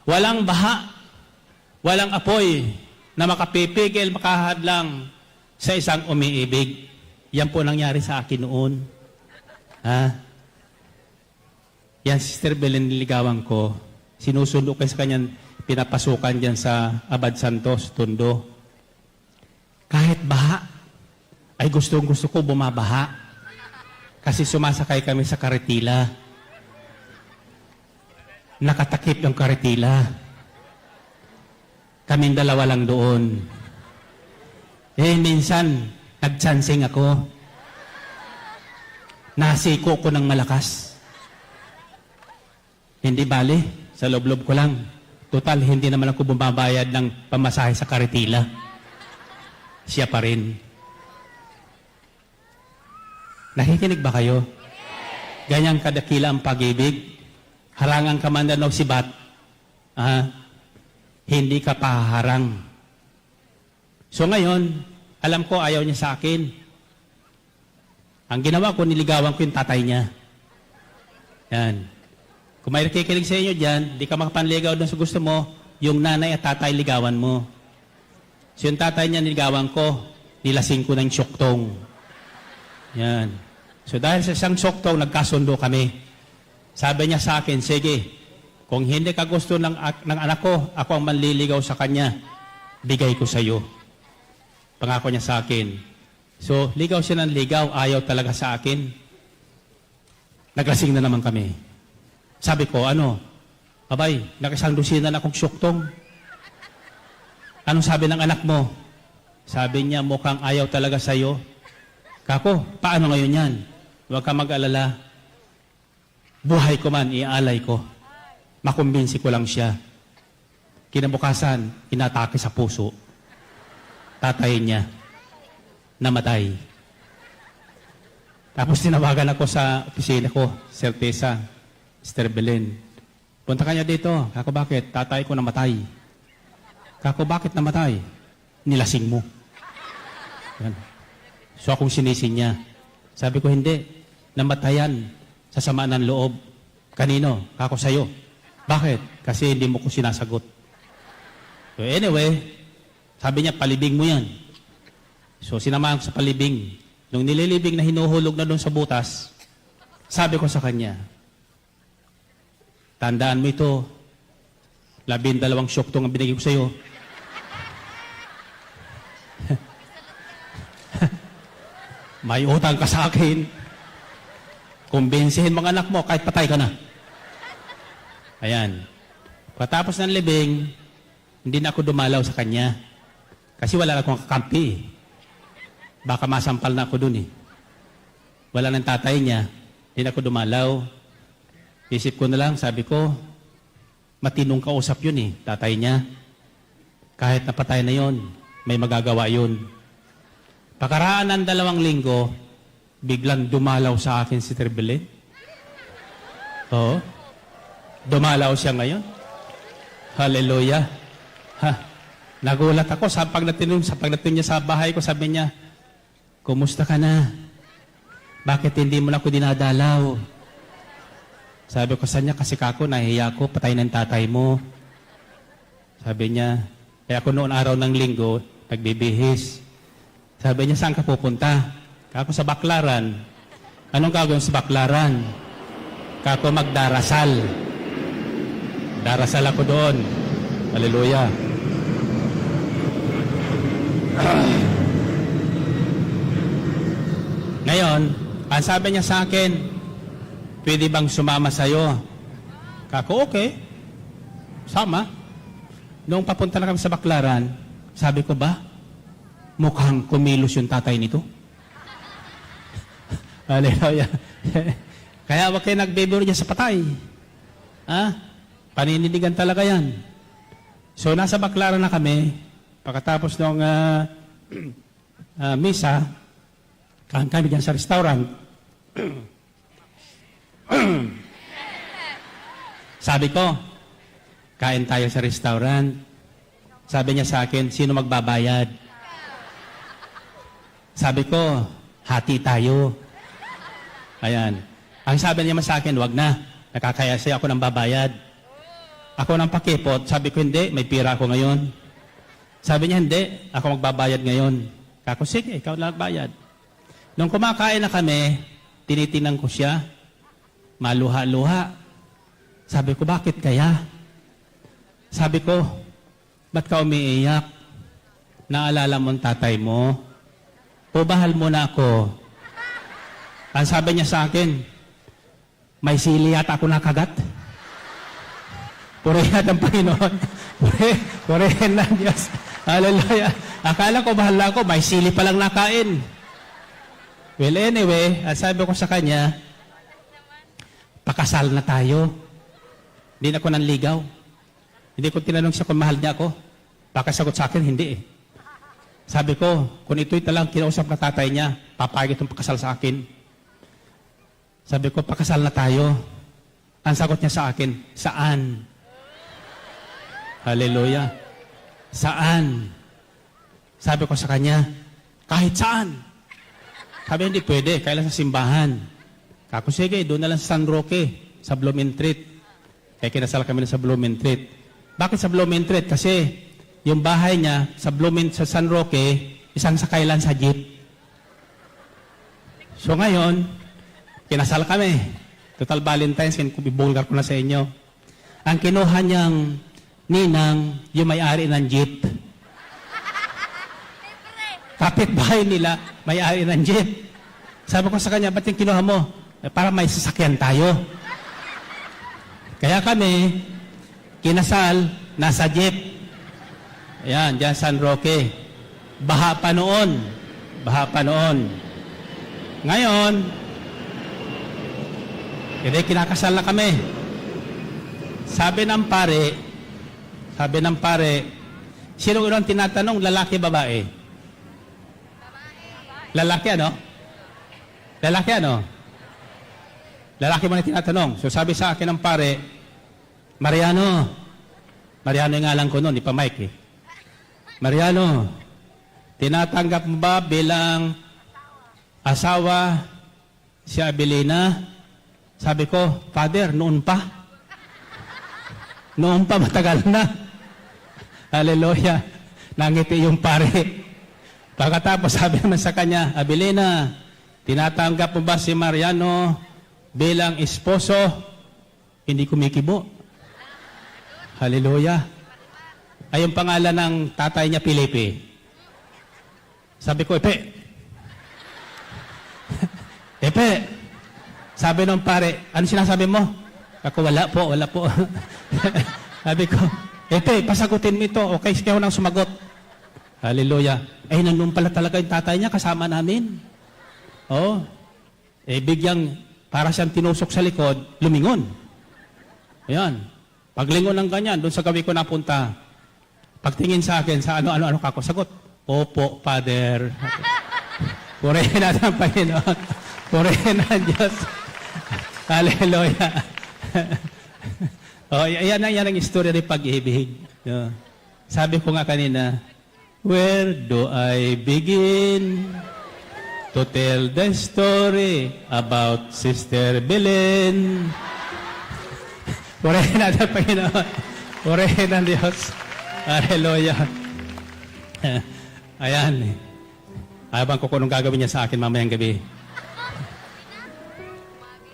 Walang baha, walang apoy na makapipigil, makahadlang sa isang umiibig. Yan po nangyari sa akin noon. Yan, Sister Belen, niligawan ko. Sinusundo ko sa kanyang pinapasukan dyan sa Abad Santos, Tondo. Kahit baha, ay gusto ko bumabaha. Kasi sumasakay kami sa karetila. Nakatakip yung karetila. Kaming dalawa lang doon. Minsan, nagchancing ako. Nasiko ko ng malakas. Hindi bali, sa loob-loob ko lang. Total, hindi naman ako bumabayad ng pamasahe sa karetila. Siya pa rin. Nakikinig ba kayo? Ganyang kadakila ang pag-ibig. Harangan ka man na sibat, hindi ka paharang. So ngayon, alam ko ayaw niya sa akin. Ang ginawa ko, niligawan ko yung tatay niya. Yan. Kung may nakikinig sa inyo dyan, di ka makapanligaw doon sa gusto mo, yung nanay at tatay ligawan mo. So yung tatay niya niligawan ko, nilasing ko ng syoktong. Yan. So dahil sa isang syoktong, nagkasundo kami. Sabi niya sa akin, sige, kung hindi ka gusto ng anak ko, ako ang manliligaw sa kanya, bigay ko sa iyo. Pangako niya sa akin. So, ligaw siya ng ligaw, ayaw talaga sa akin. Naglasing na naman kami. Sabi ko, abay, nakasandusinan akong syuktong. Anong sabi ng anak mo? Sabi niya, mukhang ayaw talaga sa iyo. Kako, paano ngayon yan? Huwag ka mag-alala. Buhay ko man, iaalay ko. Makumbinsi ko lang siya. Kinabukasan, inatake sa puso. Tatayin niya. Namatay. Tapos tinawagan ako sa opisina ko, Sir Tessa, Sister Belen. Punta ka niya dito. Kako, bakit? Tatay ko namatay. Kako, bakit namatay? Nilasing mo. Yan. So akong sinisin niya. Sabi ko, hindi. Namatayan. Sa sama ng loob. Kanino? Kako sa'yo. Bakit? Kasi hindi mo ko sinasagot. So anyway, sabi niya, palibing mo yan. So sinamahan ko sa palibing. Nung nililibing na hinuhulog na doon sa butas, sabi ko sa kanya, tandaan mo ito, 12 syoktong ang binigay ko sa'yo. May utang ka sa akin. Kumbinsihin mga anak mo, kahit patay ka na. Ayan. Patapos ng libing, hindi na ako dumalaw sa kanya. Kasi wala akong kakampi. Baka masampal na ako dun eh. Wala ng tatay niya, hindi na ako dumalaw. Isip ko na lang, sabi ko, matinong kausap yun eh, tatay niya. Kahit napatay na yon, may magagawa yun. Pakaraan ng 2 linggo, biglang dumalaw sa akin si Belen. Oo. Dumalaw siya ngayon. Hallelujah. Nagulat ako sa pagdating niya sa bahay ko, sabi niya, kumusta ka na? Bakit hindi mo na ako dinadalaw? Sabi ko sa niya, kasi kako, nahihiya ko, patay ng tatay mo. Sabi niya, kaya ako noon araw ng linggo, nagbibihis. Sabi niya, saan ka pupunta? Kako sa Baklaran. Anong gagawin sa Baklaran? Kako magdarasal. Darasal ako doon. Hallelujah. Ngayon, ang sabi niya sa akin, pwede bang sumama sa'yo? Kako, okay. Sama. Noong papunta na kami sa Baklaran, sabi ko ba, mukhang kumilos yung tatay nito. Hallelujah. Kaya wag kayo nagbibiro niya sa patay. Panindigan talaga yan. So, nasa Baklaran na kami. Pagkatapos ng misa, kain kami dyan sa restaurant. Sabi ko, kain tayo sa restaurant. Sabi niya sa akin, sino magbabayad? Sabi ko, hati tayo. Ayan. Ang sabi niya sa akin, wag na. Nakakayasay ako ng babayad. Ako nang pakipot. Sabi ko, hindi, may pira ako ngayon. Sabi niya, hindi, ako magbabayad ngayon. Kako, sige, ikaw na magbayad. Nung kumakain na kami, tinitingnan ko siya, maluha-luha. Sabi ko, bakit kaya? Sabi ko, ba't ka umiiyak? Naalala mo ang tatay mo? Ubahal mo na ako. Ang sabi niya sa akin, may sili yata ako nakagat. Purihan ng Panginoon. Purihan ng Diyos. Hallelujah. Akala ko, bahala ko, may sili palang nakain. Well, anyway, ang sabi ko sa kanya, pakasal na tayo. Hindi na ako nanligaw. Hindi ko tinanong siya kung mahal niya ako. Baka sagot sa akin, hindi eh. Sabi ko, kung ito'y talang kinausap na tatay niya, papayag itong pakasal sa akin. Sabi ko, pakasal na tayo. Ang sagot niya sa akin, saan? Hallelujah. Saan? Sabi ko sa kanya, kahit saan. Sabi, hindi pwede, kailan sa simbahan. Kako, sige, doon na lang sa San Roque, sa Blumentritt. Kaya kinasal kami na sa Blumentritt. Bakit sa Blumentritt? Kasi yung bahay niya sa San Roque, isang sakay lang sa jeep. So ngayon, kinasal kami. Total Valentine's, bibulgar ko na sa inyo. Ang kinuha niyang ninang, yung may-ari ng jeep. Kapit-bahay nila, may-ari ng jeep. Sabi ko sa kanya, ba't yung kinuha mo? Para may sasakyan tayo. Kaya kami, kinasal, nasa jeep. Ayan, dyan San Roque. Baha pa noon. Baha pa noon. Ngayon, hindi, kinakasal na kami. Sabi ng pare, sino unang tinatanong, lalaki, babae? Lalaki, ano? Lalaki, ano? Lalaki mo na tinatanong. So sabi sa akin ng pare, Mariano yung ngalan ko noon, di pa Mike eh. Mariano, tinatanggap mo ba bilang asawa si Abelina? Sabi ko, Father, noon pa. Noon pa, matagal na. Hallelujah. Nangiti yung pare. Pagkatapos sabi naman sa kanya, Abelina, tinatanggap mo ba si Mariano bilang esposo? Hindi kumikibo. Hallelujah. Ay yung pangalan ng tatay niya, Felipe. Sabi ko, Epe. Epe. Sabi ng pare, ano sinasabi mo? Ako, wala po. Sabi ko, Epe, pasagutin mo ito. Okay, sige ako nang sumagot. Hallelujah. Eh, nandun pala talaga yung tatay niya, kasama namin. Oh. Eh, bigyang, para siyang tinusok sa likod, lumingon. Ayan. Paglingon ng ganyan, doon sa gabi ko napunta, pagtingin sa akin, sa ano kako, sagot, Opo, Father. Purihin natin ang Panginoon. Purihin ang Diyos. Hallelujah. Oh, yan ang istorya ng pag-ibig. Yeah. Sabi ko nga kanina, where do I begin to tell the story about Sister Belen? Purihin natin ang Panginoon. Purihin ang Diyos. Hallelujah. Ayan. Habang ko kung anong gagawin niya sa akin mamayang gabi.